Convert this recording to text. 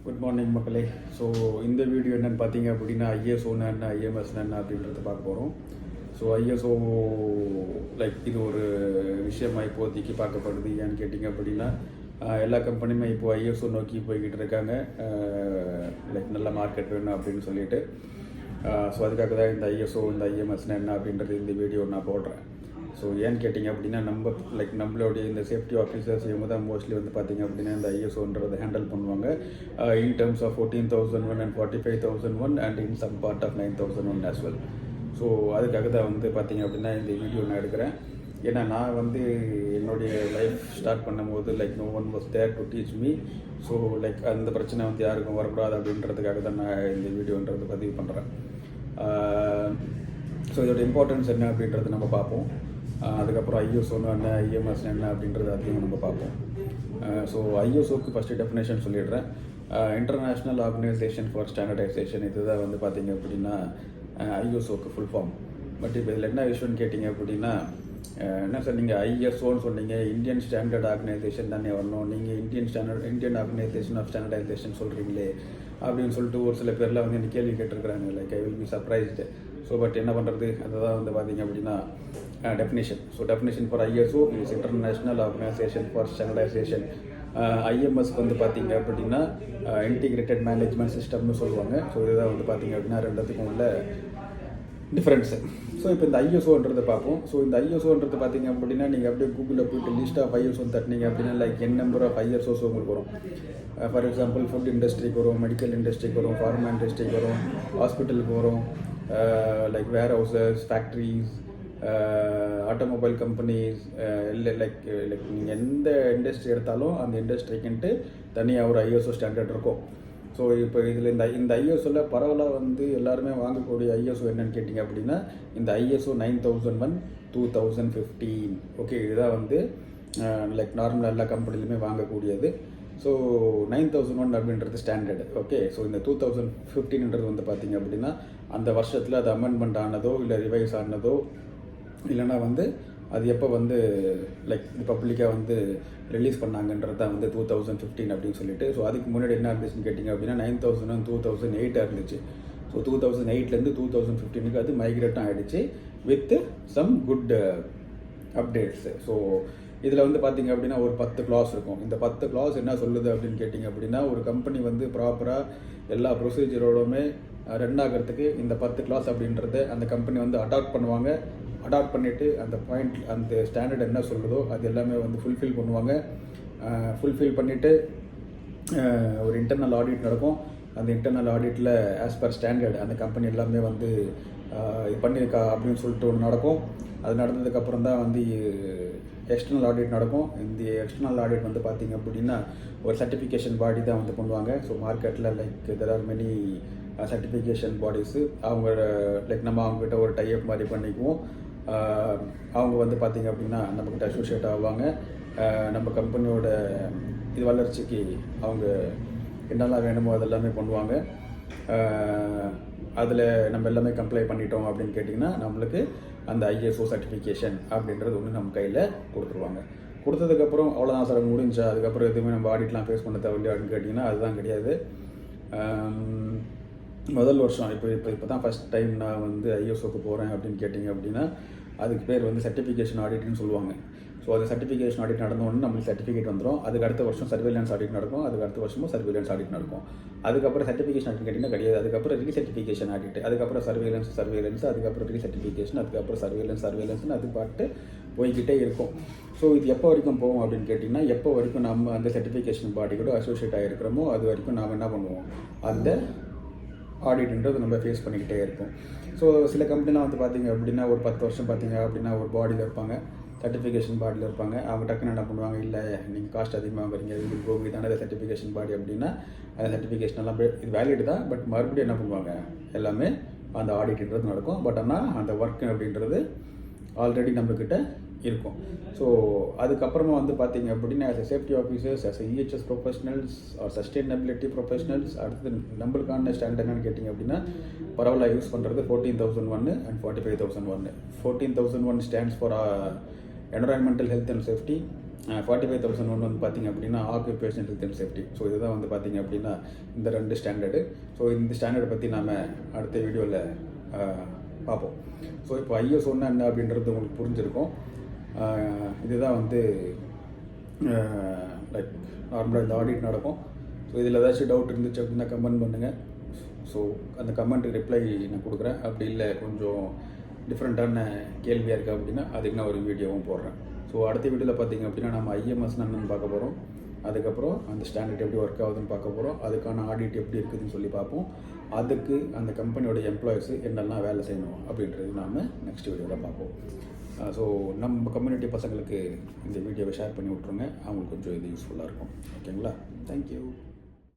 Good morning மக்களே. So இந்த video என்னென்னு பார்த்தீங்க அப்படின்னா ஐஎஸ்ஓன்னு என்ன, ஐஎம்எஸ்ன்னு என்ன அப்படின்றத பார்க்க போகிறோம். ஸோ ஐஎஸ்ஓ லைக் இது ஒரு விஷயமா இப்போதைக்கு பார்க்கப்படுது. ஏன்னு கேட்டிங்க அப்படின்னா எல்லா கம்பெனியுமே இப்போது ஐஎஸ்ஓ நோக்கி போய்கிட்டு இருக்காங்க. லைக் நல்ல மார்க்கெட் வேணும் அப்படின்னு சொல்லிட்டு. ஸோ அதுக்காக தான் இந்த ஐஎஸ்ஓ இந்த ஐஎம்எஸ்ன்னு என்ன அப்படின்றது இந்த வீடியோ நான் போடுறேன். ஸோ ஏன்னு கேட்டிங்க அப்படின்னா நம்மளுடைய இந்த சேஃப்டி ஆஃபீஸர்ஸ் இவங்க தான் மோஸ்ட்லி வந்து பார்த்திங்க அப்படின்னா இந்த ஐஎஸ்ஓன்றதை ஹேண்டில் பண்ணுவாங்க. In terms of 14,001 and 45,001 and in some part of 9,001 as well. So அதுக்காக தான் வந்து பார்த்திங்க அப்படின்னா இந்த வீடியோ நான் எடுக்கிறேன். ஏன்னா நான் வந்து என்னுடைய லைஃப் ஸ்டார்ட் பண்ணும்போது like no one was there to teach me. So like அந்த பிரச்சனை வந்து யாருக்கும் வரக்கூடாது அப்படின்றதுக்காக தான் நான் இந்த வீடியோன்றது பதிவு பண்ணுறேன். ஸோ இதோட இம்பார்ட்டன்ஸ் என்ன அப்படின்றது நம்ம பார்ப்போம். அதுக்கப்புறம் ஐஎஸ்ஓன்னு என்ன, ஐஎம்எஸ் என்ன அப்படின்றது அதையும் நம்ம பார்ப்போம். ஸோ ஐஎஸ்ஓக்கு ஃபஸ்ட்டு டெஃபினேஷன் சொல்லிடுறேன். இன்டர்நேஷ்னல் ஆர்கனைசேஷன் ஃபார் ஸ்டாண்டர்டைசேஷன், இதுதான் வந்து பார்த்திங்க அப்படின்னா ஐஎஸ்ஓக்கு ஃபுல் ஃபார்ம். பட் இப்போ இதில் என்ன விஷயம்னு கேட்டிங்க அப்படின்னா என்ன சார் நீங்கள் ஐஎஸ்ஓன்னு சொன்னீங்க, இந்தியன் ஸ்டாண்டர்ட் ஆர்கனைசேஷன் தானே வரணும், நீங்கள் இந்தியன் ஆர்கனைசேஷன் ஆஃப் ஸ்டாண்டர்டைசேஷன் சொல்கிறீங்களே அப்படின்னு சொல்லிட்டு ஒரு சில பேர்லாம் வந்து எனக்கு கேள்வி கேட்டிருக்கிறாங்க. Like I will be surprised. So but என்ன பண்ணுறது, அதுதான் வந்து பார்த்திங்க அப்படின்னா definition. So definition for ISO is international organisation for standardisation. ஐஎம்எஸ்க்கு வந்து பார்த்திங்க அப்படின்னா இன்டிகிரேட்டட் மேனேஜ்மெண்ட் சிஸ்டம்னு சொல்லுவாங்க. ஸோ இதுதான் வந்து பார்த்திங்க அப்படின்னா ரெண்டுத்துக்கும் உள்ள டிஃப்ரென்ஸு. ஸோ இப்போ இந்த ஐஎஸ்ஓன்றதை பார்ப்போம். ஸோ இந்த ஐஎஸ்ஓன்றது பார்த்திங்க அப்படின்னா நீங்கள் அப்படியே கூகுளில் போய்ட்டு லிஸ்ட் ஆஃப் ஐஎஸ்ஓன்னு தட்டினீங்க அப்படின்னா லைக் என் நம்பர் ஆஃப் ஐஎஸ்ஓஸ் உங்களுக்கு வரும். ஃபார் எக்ஸாம்பிள் ஃபுட் இண்டஸ்ட்ரிக்கு வரும், மெடிக்கல் இண்டஸ்ட்ரிக்கு வரும், ஃபார்மா இண்டஸ்ட்ரிக்கு வரும், ஹாஸ்பிட்டலுக்கு வரும், லைக் வேர் ஹவுசஸ், ஃபேக்ட்ரிஸ், ஆட்டோமொபைல் கம்பெனிஸ், இல்லை லைக் நீங்கள் எந்த இண்டஸ்ட்ரி எடுத்தாலும் அந்த இண்டஸ்ட்ரிக்குன்ட்டு தனியாக ஒரு ஐஎஸ்ஓ ஸ்டாண்டர்ட் இருக்கும். ஸோ இப்போ இதில் இந்த ஐஎஸ்ஓவில் பரவலாக வந்து எல்லாருமே வாங்கக்கூடிய ஐஎஸ்ஓ என்னென்னு கேட்டிங்க அப்படின்னா இந்த ஐஎஸ்ஓ 9001 2015. ஓகே, இதுதான் வந்து லைக் நார்மலாக எல்லா கம்பெனிலுமே வாங்கக்கூடியது. ஸோ 9001 அப்படின்றது ஸ்டாண்டர்டு. ஓகே, ஸோ இந்த 2015ன்றது வந்து பார்த்திங்க அப்படின்னா அந்த வருஷத்தில் அது அமெண்ட்மெண்ட் ஆனதோ இல்லை ரிவைஸ் ஆனதோ இல்லைனா வந்து அது எப்போ வந்து லைக் பப்ளிக்காக வந்து ரிலீஸ் பண்ணாங்கன்றது தான் வந்து 2015 அப்படின்னு சொல்லிட்டு. ஸோ அதுக்கு முன்னாடி என்ன இருந்துச்சுன்னு கேட்டிங்க அப்படின்னா 9001 2008 இருந்துச்சு. ஸோ 2008லேருந்து 2015க்கு அது மைக்ரேட்டும் ஆகிடுச்சு with some good updates. So இதில் வந்து பார்த்திங்க அப்படின்னா ஒரு 10 கிளாஸ் இருக்கும். இந்த 10 கிளாஸ் என்ன சொல்லுது அப்படின்னு கேட்டிங்க அப்படின்னா ஒரு கம்பெனி வந்து ப்ராப்பராக எல்லா ப்ரொசீஜரோடுமே ரன் ஆகிறதுக்கு இந்த 10 கிளாஸ் அப்படின்றத அந்த கம்பெனி வந்து அடாப்ட் பண்ணுவாங்க. அடாப்ட் பண்ணிவிட்டு அந்த பாயிண்ட் அந்த ஸ்டாண்டர்ட் என்ன சொல்லுதோ அது எல்லாமே வந்து ஃபுல்ஃபில் பண்ணுவாங்க. ஃபுல்ஃபில் பண்ணிவிட்டு ஒரு இன்டர்னல் ஆடிட் நடக்கும். அந்த இன்டர்னல் ஆடிட்டில் ஆஸ் பர் ஸ்டாண்டர்ட் அந்த கம்பெனி எல்லாமே வந்து இது பண்ணியிருக்கா அப்படின்னு சொல்லிட்டு ஒன்று நடக்கும். அது நடந்ததுக்கப்புறம் தான் வந்து எக்ஸ்டர்னல் ஆடிட் நடக்கும். இந்த எக்ஸ்டர்னல் ஆடிட் வந்து பார்த்திங்க அப்படின்னா ஒரு சர்டிஃபிகேஷன் பாடி தான் வந்து பண்ணுவாங்க. ஸோ மார்க்கெட்டில் like there are many certification bodies. அவங்க லைக் நம்ம அவங்ககிட்ட ஒரு டைப் மாதிரி பண்ணிக்குவோம். அவங்க வந்து பார்த்திங்க அப்படின்னா நம்மக்கிட்ட அசோசியேட் ஆவாங்க. நம்ம கம்பெனியோட இது வளர்ச்சிக்கு அவங்க என்னெல்லாம் வேணுமோ அதெல்லாமே பண்ணுவாங்க. அதில் நம்ம எல்லாமே கம்ப்ளை பண்ணிட்டோம் அப்படின்னு கேட்டிங்கன்னா நம்மளுக்கு அந்த ஐஎஸ்ஓ சர்டிஃபிகேஷன் அப்படின்றது ஒன்று நம்ம கையில் கொடுத்துருவாங்க. கொடுத்ததுக்கப்புறம் அவ்வளோதான் சார் முடிஞ்சா, அதுக்கப்புறம் எதுவுமே நம்ம ஆடிட்லாம் ஃபேஸ் பண்ண தேவையில்லை அப்படின்னு கேட்டிங்கன்னா அதுதான் கிடையாது. முதல் வருஷம் இப்போ தான் ஃபஸ்ட் டைம் நான் வந்து ஐஎஸ்ஓக்கு போகிறேன் அப்படின்னு கேட்டிங்க அப்படின்னா அதுக்கு பேர் வந்து சர்டிஃபிகேஷன் ஆடிட்னு சொல்லுவாங்க. ஸோ அது சர்டிஃபிகேஷன் ஆடிட் நடந்தோடனே நம்மளுக்கு சர்டிஃபிகேட் வந்துடும். அதுக்கு அடுத்த வருஷம் சர்வேலன்ஸ் ஆடிட் நடக்கும். அதுக்கு அடுத்த வருஷமும் சர்வேலன்ஸ் ஆடிட் நடக்கும். அதுக்கப்புறம் சர்டிஃபிகேஷன் ஆடிட் கேட்டிங்கன்னா கிடையாது. அதுக்கப்புறம் ரீசர்டிஃபிகேஷன் ஆடிட், அதுக்கப்புறம் சர்வேலன்ஸ், அதுக்கப்புறம் ரீசர்டிஃபிகேஷன், அதுக்கப்புறம் சர்வேலன்ஸ்னு அது பாட்டு போய்கிட்டே இருக்கும். ஸோ இது எப்போ வரைக்கும் போவோம் அப்படின்னு கேட்டிங்கன்னா எப்போ வரைக்கும் நம்ம அந்த சர்டிஃபிகேஷன் பாடி கூட அசோசியேட் ஆகிருக்கிறோமோ அது வரைக்கும் நாம் என்ன பண்ணுவோம், அந்த ஆடிட்ன்றது நம்ம ஃபேஸ் பண்ணிக்கிட்டே இருக்கும். ஸோ சில கம்பெனிலாம் வந்து பார்த்திங்க அப்படின்னா ஒரு 10 வருஷம் பார்த்திங்க அப்படின்னா ஒரு பாடியில் இருப்பாங்க, சர்டிஃபிகேஷன் பாடியில் இருப்பாங்க. அவங்க டக்குன்னு என்ன பண்ணுவாங்க, இல்லை நீங்கள் காஸ்ட் அதிகமாக வரீங்க, இது கோபி தானே சர்டிஃபிகேஷன் பாடி அப்படின்னா அந்த சர்டிஃபிகேஷன் எல்லாம் இது வேலிட் தான். பட் மறுபடியும் என்ன பண்ணுவாங்க, எல்லாமே அந்த ஆடிட்ன்றது நடக்கும். பட் ஆனால் அந்த ஒர்க் அப்படின்றது ஆல்ரெடி நம்மக்கிட்ட இருக்கும். ஸோ அதுக்கப்புறமா வந்து பார்த்திங்க அப்படின்னா as a safety officers, as EHS professionals or sustainability professionals அடுத்து நம்மளுக்கான ஸ்டாண்டர்ட் என்னென்னு கேட்டிங்க அப்படின்னா பரவலாக யூஸ் பண்ணுறது 14,001 and 45,001. 14,001 stands for environmental health and safety, 45,000 ஒன்று வந்து பார்த்திங்க அப்படின்னா occupational health and safety. So இதுதான் வந்து பார்த்திங்க அப்படின்னா இந்த 2 ஸ்டாண்டர்டு. ஸோ இந்த ஸ்டாண்டர்டை பற்றி நாம் அடுத்த வீடியோவில் பார்ப்போம். ஸோ இப்போ ஐஎஸ் ஒன்று என்ன அப்படின்றது உங்களுக்கு புரிஞ்சிருக்கும். இதுதான் வந்து லைக் நார்மலாக இந்த ஆடிட் நடக்கும். ஸோ இதில் ஏதாச்சும் டவுட் இருந்துச்சு அப்படின்னா கமெண்ட் பண்ணுங்கள். ஸோ அந்த கமெண்ட்டுக்கு ரிப்ளை நான் கொடுக்குறேன். அப்படி இல்லை கொஞ்சம் டிஃப்ரெண்ட்டான கேள்வியாக இருக்குது அப்படின்னா அதுக்கு நான் ஒரு வீடியோவும் போடுறேன். ஸோ அடுத்த வீடியோவில் பார்த்திங்க அப்படின்னா நம்ம ஐஎம்எஸ் என்னன்னு பார்க்க போகிறோம். அதுக்கப்புறம் அந்த ஸ்டாண்டர்ட் எப்படி ஒர்க் ஆகுதுன்னு பார்க்க போகிறோம். அதுக்கான ஆடிட் எப்படி இருக்குதுன்னு சொல்லி பார்ப்போம். அதுக்கு அந்த கம்பெனியோட எம்ப்ளாயிஸு என்னெல்லாம் வேலை செய்யணும் அப்படின்றது நாம் நெக்ஸ்ட் வீடியோவில் பார்ப்போம். ஸோ நம்ம கம்யூனிட்டி பசங்களுக்கு இந்த வீடியோவை ஷேர் பண்ணி விட்ருங்க. அவங்களுக்கு கொஞ்சம் இது யூஸ்ஃபுல்லாக இருக்கும். ஓகேங்களா? தேங்க்யூ.